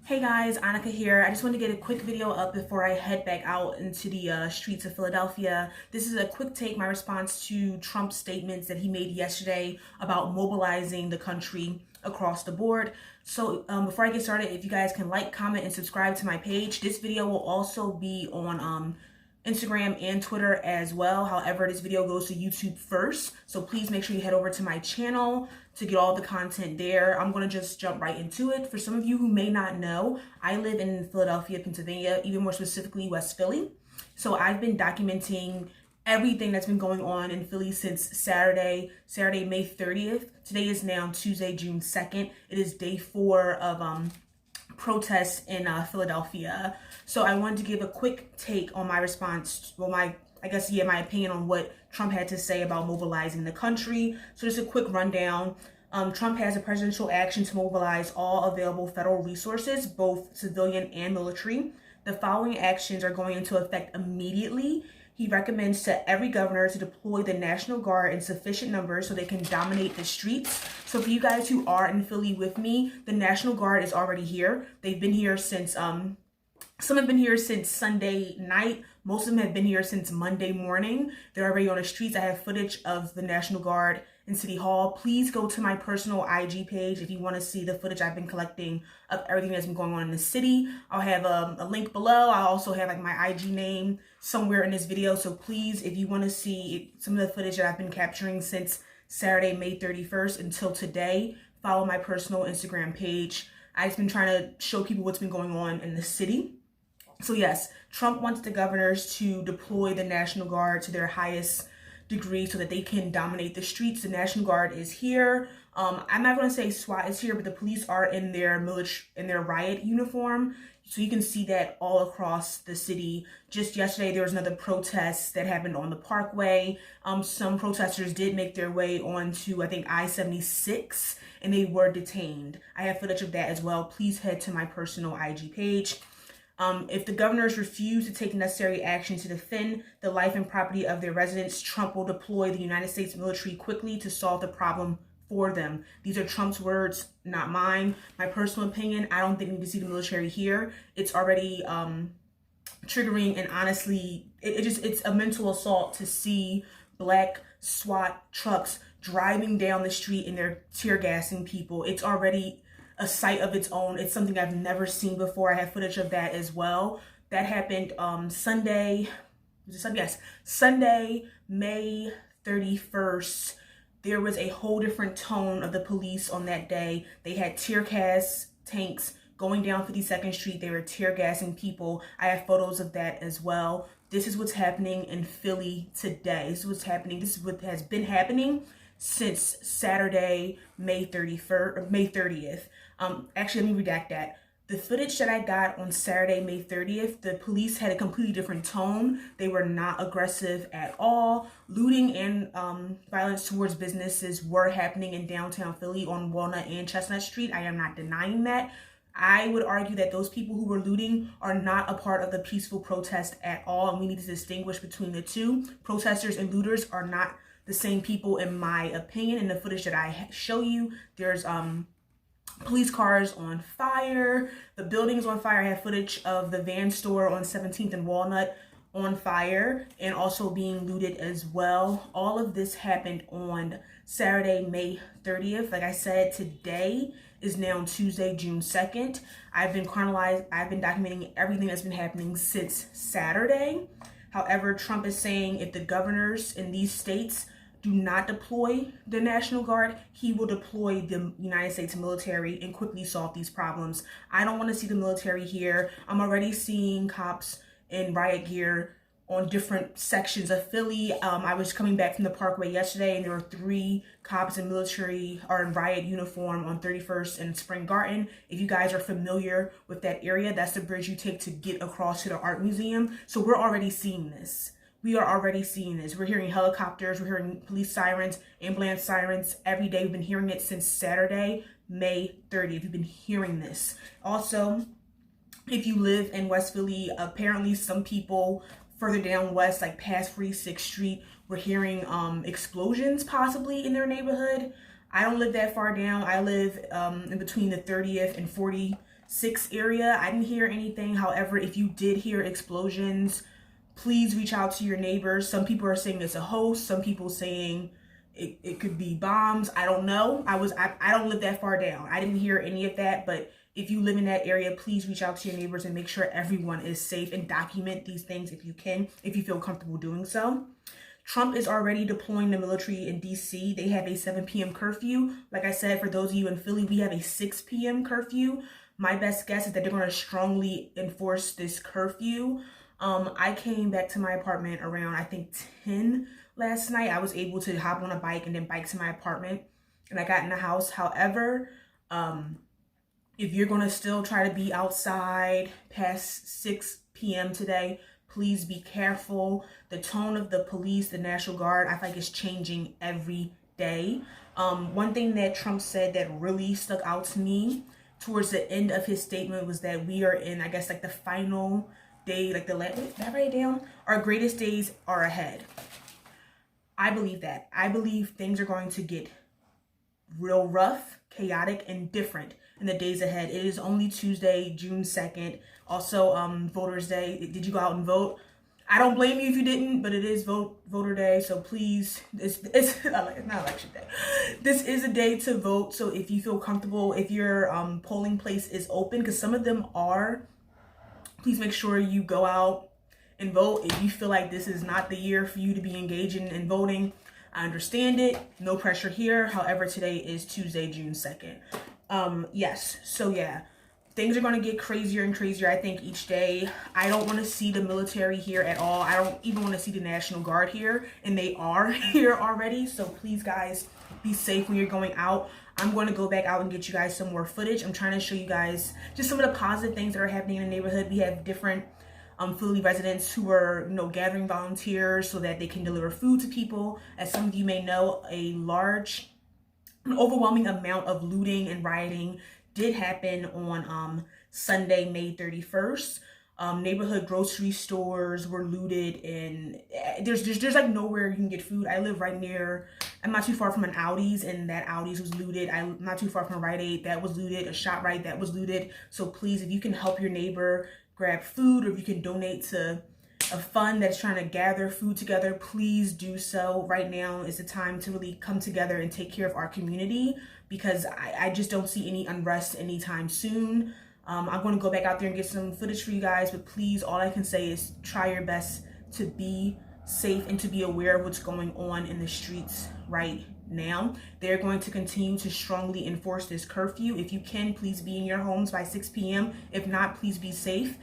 Hey guys, Annika here. I just wanted to get a quick video up before I head back out into the streets of Philadelphia. This is a quick take, my response to Trump's statements that he made yesterday about mobilizing the country across the board. So before I get started, if you guys can like, comment, and subscribe to my page. This video will also be on Instagram and Twitter as well. However, this video goes to YouTube first, so please make sure you head over to my channel to get all the content there. I'm gonna just jump right into it. For some of you who may not know, I live in Philadelphia, Pennsylvania, even more specifically West Philly. So I've been documenting everything that's been going on in Philly since Saturday, May 30th. Today is now Tuesday, June 2nd. It is day 4 of protests in Philadelphia. So I wanted to give a quick take on my response, my opinion on what Trump had to say about mobilizing the country. So just a quick rundown. Trump has a presidential action to mobilize all available federal resources, both civilian and military. The following actions are going into effect immediately. He recommends to every governor to deploy the National Guard in sufficient numbers so they can dominate the streets. So for you guys who are in Philly with me, the National Guard is already here. They've been here since, some have been here since Sunday night. Most of them have been here since Monday morning. They're already on the streets. I have footage of the National Guard in City Hall. Please go to my personal IG page if you want to see the footage I've been collecting of everything that's been going on in the city. I'll have a link below. I'll also have like my IG name somewhere in this video. So please, if you want to see some of the footage that I've been capturing since Saturday, May 31st until today, follow my personal Instagram page. I've been trying to show people what's been going on in the city. So yes, Trump wants the governors to deploy the National Guard to their highest degree so that they can dominate the streets. The National Guard is here. I'm not going to say SWAT is here, but the police are in their riot uniform. So you can see that all across the city. Just yesterday, there was another protest that happened on the Parkway. Some protesters did make their way onto, I think, I-76, and they were detained. I have footage of that as well. Please head to my personal IG page. If the governors refuse to take necessary action to defend the life and property of their residents, Trump will deploy the United States military quickly to solve the problem for them. These are Trump's words, not mine. My personal opinion, I don't think we need to see the military here. It's already triggering, and honestly, it's a mental assault to see black SWAT trucks driving down the street and they're tear gassing people. It's already a sight of its own. It's something I've never seen before. I have footage of that as well. That happened Sunday, May 31st. There was a whole different tone of the police on that day. They had tear gas tanks going down 52nd Street. They were tear gassing people. I have photos of that as well. This is what's happening in Philly today. This is what's happening. This is what has been happening since Saturday, May 30th. Actually, let me redact that. The footage that I got on Saturday, May 30th, the police had a completely different tone. They were not aggressive at all. Looting and violence towards businesses were happening in downtown Philly on Walnut and Chestnut Street. I am not denying that. I would argue that those people who were looting are not a part of the peaceful protest at all, and we need to distinguish between the two. Protesters and looters are not the same people, in my opinion. In the footage that I show you, there's police cars on fire, the building's on fire. I have footage of the Van store on 17th and Walnut on fire and also being looted as well. All of this happened on Saturday, May 30th. Like I said, today is now Tuesday, June 2nd. I've been documenting everything that's been happening since Saturday. However, Trump is saying if the governors in these states do not deploy the National Guard, he will deploy the United States military and quickly solve these problems. I don't want to see the military here. I'm already seeing cops in riot gear on different sections of Philly. I was coming back from the Parkway yesterday, and there were 3 cops in military or in riot uniform on 31st and Spring Garden. If you guys are familiar with that area, that's the bridge you take to get across to the art museum. So we're already seeing this. We are already seeing this. We're hearing helicopters, we're hearing police sirens, ambulance sirens every day. We've been hearing it since Saturday, May 30th. We've been hearing this. Also, if you live in West Philly, apparently some people further down west, like past 46th Street, were hearing explosions possibly in their neighborhood. I don't live that far down. I live in between the 30th and 6 area. I didn't hear anything. However, if you did hear explosions, please reach out to your neighbors. Some people are saying it's a host. Some people saying it could be bombs. I don't know. I don't live that far down. I didn't hear any of that, but if you live in that area, please reach out to your neighbors and make sure everyone is safe, and document these things if you can, if you feel comfortable doing so. Trump is already deploying the military in DC. They have a 7 p.m. curfew. Like I said, for those of you in Philly, we have a 6 p.m. curfew. My best guess is that they're going to strongly enforce this curfew. I came back to my apartment around, I think, 10 last night. I was able to hop on a bike and then bike to my apartment, and I got in the house. However, if you're going to still try to be outside past 6 p.m. today, please be careful. The tone of the police, the National Guard, I feel like it's changing every day. One thing that Trump said that really stuck out to me towards the end of his statement was that we are in, I guess, like the final day, like the last, did I write it down? Our greatest days are ahead. I believe that. I believe things are going to get real rough, chaotic, and different in the days ahead. It is only Tuesday, June 2nd. Also, Voters Day. Did you go out and vote? I don't blame you if you didn't, but it is voter day, so please, it's not election day. This is a day to vote, so if you feel comfortable, if your polling place is open, because some of them are, please make sure you go out and vote. If you feel like this is not the year for you to be engaging in voting, I understand it. No pressure here. However, today is Tuesday, June 2nd. Yes, so yeah, things are going to get crazier and crazier, I think, each day. I don't want to see the military here at all. I don't even want to see the National Guard here, and they are here already. So please, guys, be safe when you're going out. I'm going to go back out and get you guys some more footage. I'm trying to show you guys just some of the positive things that are happening in the neighborhood. We have different Philly residents who are, gathering volunteers so that they can deliver food to people. As some of you may know, an overwhelming amount of looting and rioting did happen on Sunday, May 31st. Neighborhood grocery stores were looted, and there's like nowhere you can get food. I live right near, I'm not too far from an Aldi's, and that Aldi's was looted. I'm not too far from a Rite Aid that was looted, a ShopRite that was looted. So please, if you can help your neighbor grab food, or if you can donate to a fund that's trying to gather food together, please do so. Right now is the time to really come together and take care of our community, because I just don't see any unrest anytime soon. I'm going to go back out there and get some footage for you guys, but please, all I can say is try your best to be safe and to be aware of what's going on in the streets right now. They're going to continue to strongly enforce this curfew. If you can, please be in your homes by 6 p.m. If not, please be safe.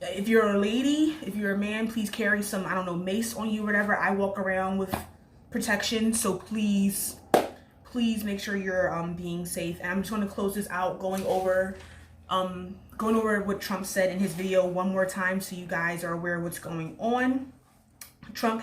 If you're a lady, if you're a man, please carry some, I don't know, mace on you or whatever. I walk around with protection, so please make sure you're being safe. And I'm just going to close this out going over what Trump said in his video one more time, so you guys are aware of what's going on. Trump